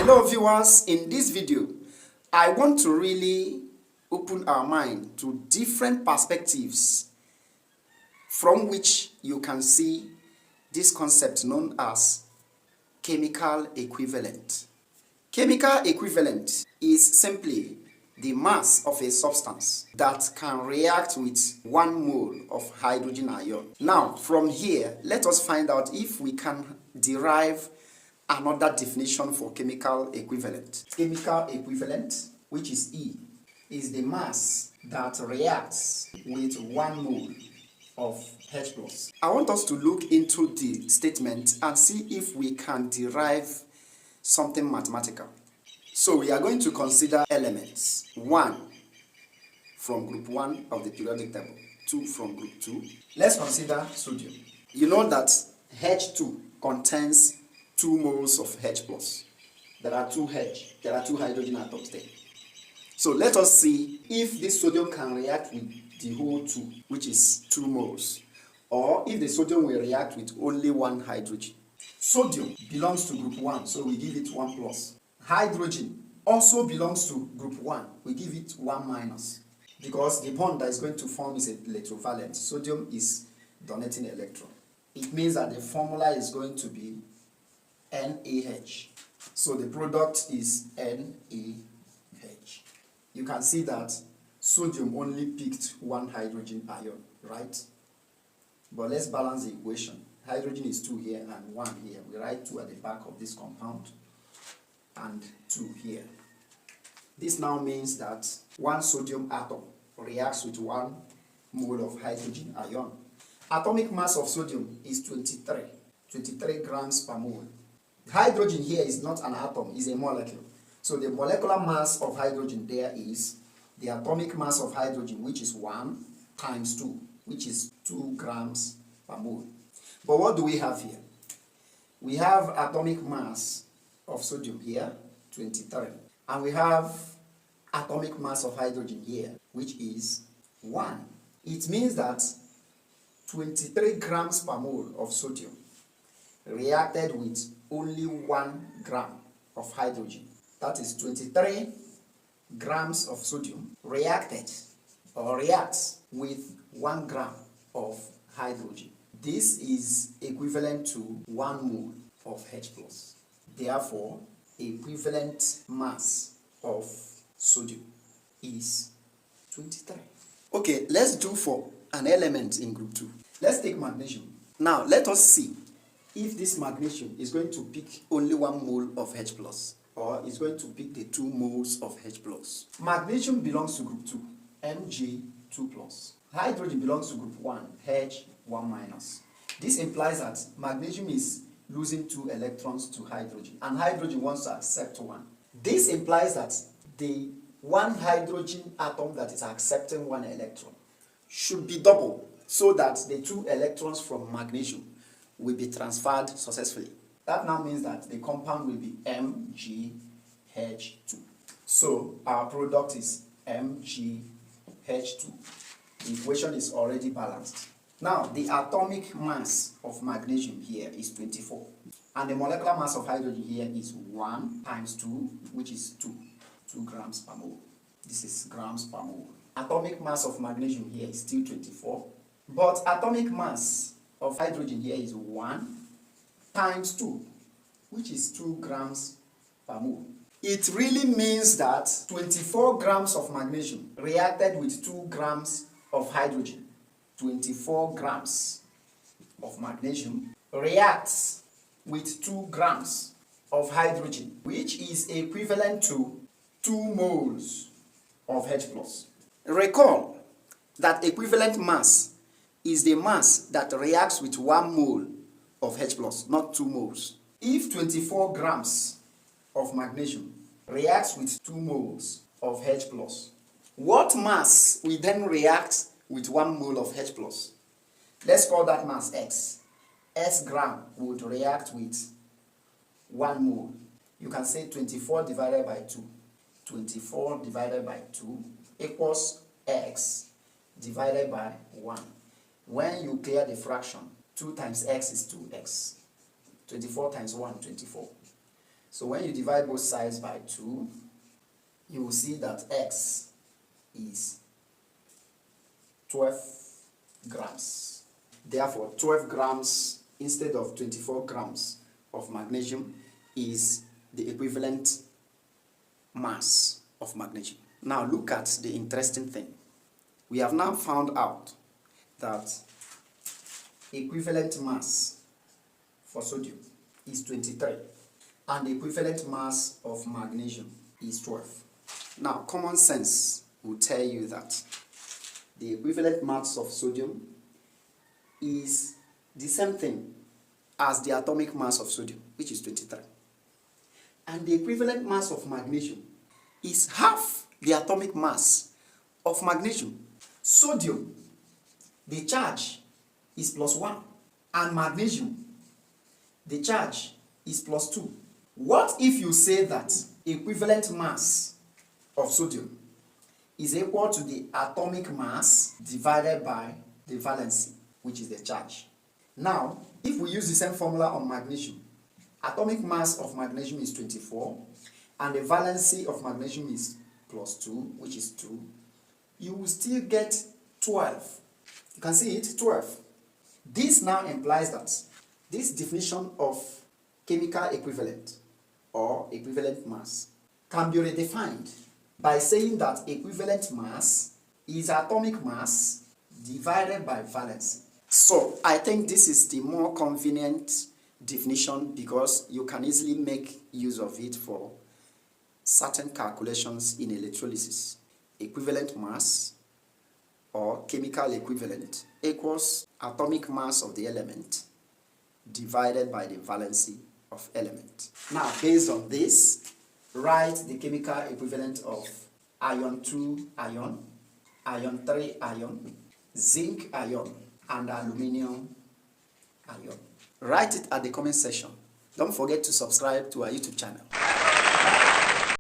Hello viewers, in this video I want to really open our mind to different perspectives from which you can see this concept known as chemical equivalent. Chemical equivalent is simply the mass of a substance that can react with 1 mole of hydrogen ion. Now from here, let us find out if we can derive another definition for chemical equivalent. Chemical equivalent, which is E, is the mass that reacts with 1 mole of H+. I want us to look into the statement and see if we can derive something mathematical. So we are going to consider elements. 1 from group 1 of the periodic table, 2 from group 2. Let's consider sodium. You know that H2 contains 2 moles of H+. There are 2 hydrogen atoms there. So let us see if this sodium can react with the whole 2, which is 2 moles, or if the sodium will react with only 1 hydrogen. Sodium belongs to group 1, so we give it 1+. Hydrogen also belongs to group 1, we give it 1-, because the bond that is going to form is electrovalent. Sodium is donating electron. It means that the formula is going to be NaH. So the product is NaH. You can see that sodium only picked 1 hydrogen ion, right? But let's balance the equation. Hydrogen is 2 here and 1 here. We write 2 at the back of this compound and 2 here. This now means that 1 sodium atom reacts with 1 mole of hydrogen ion. Atomic mass of sodium is 23 grams per mole. Hydrogen here is not an atom, it's a molecule. So the molecular mass of hydrogen there is the atomic mass of hydrogen, which is 1 times 2, which is 2 grams per mole. But what do we have here? We have atomic mass of sodium here, 23. And we have atomic mass of hydrogen here, which is 1. It means that 23 grams per mole of sodium reacted with only 1 gram of hydrogen. That is 23 grams of sodium reacted or reacts with 1 gram of hydrogen. This is equivalent to 1 mole of H+. Therefore, equivalent mass of sodium is 23. Okay, let's do for an element in group 2. Let's take magnesium. Now, let us see if this magnesium is going to pick only 1 mole of H+, or is going to pick the 2 moles of H+. Magnesium belongs to group 2, Mg2+. Hydrogen belongs to group 1, H1-. This implies that magnesium is losing 2 electrons to hydrogen, and hydrogen wants to accept 1. This implies that the 1 hydrogen atom that is accepting 1 electron should be double, so that the 2 electrons from magnesium will be transferred successfully. That now means that the compound will be MgH2. So our product is MgH2. The equation is already balanced. Now the atomic mass of magnesium here is 24. And the molecular mass of hydrogen here is 1 times 2, which is 2 grams per mole. This is grams per mole. Atomic mass of magnesium here is still 24. But atomic mass of hydrogen here is 1 times 2, which is 2 grams per mole. It really means that 24 grams of magnesium reacted with 2 grams of hydrogen. 24 grams of magnesium reacts with 2 grams of hydrogen, which is equivalent to 2 moles of H+. Recall that equivalent mass is the mass that reacts with 1 mole of H+, not 2 moles. If 24 grams of magnesium reacts with 2 moles of H+, what mass will then react with 1 mole of H+? Let's call that mass X. S gram would react with 1 mole. You can say 24 divided by 2. 24 divided by 2 equals X divided by 1. When you clear the fraction, 2 times X is 2X. 24 times 1, 24. So when you divide both sides by 2, you will see that X is 12 grams. Therefore, 12 grams instead of 24 grams of magnesium is the equivalent mass of magnesium. Now look at the interesting thing. We have now found out that equivalent mass for sodium is 23 and the equivalent mass of magnesium is 12. Now common sense will tell you that the equivalent mass of sodium is the same thing as the atomic mass of sodium, which is 23. And the equivalent mass of magnesium is half the atomic mass of magnesium. Sodium, the charge is +1, and magnesium, the charge is +2. What if you say that equivalent mass of sodium is equal to the atomic mass divided by the valency, which is the charge? Now, if we use the same formula on magnesium, atomic mass of magnesium is 24, and the valency of magnesium is +2, which is 2, you will still get 12. You can see it, 12. This now implies that this definition of chemical equivalent or equivalent mass can be redefined by saying that equivalent mass is atomic mass divided by valency. So I think this is the more convenient definition because you can easily make use of it for certain calculations in electrolysis. Equivalent mass or chemical equivalent equals atomic mass of the element divided by the valency of element. Now, based on this, write the chemical equivalent of iron 2 ion, iron 3 ion, zinc ion, and aluminium ion. Write it at the comment section. Don't forget to subscribe to our YouTube channel.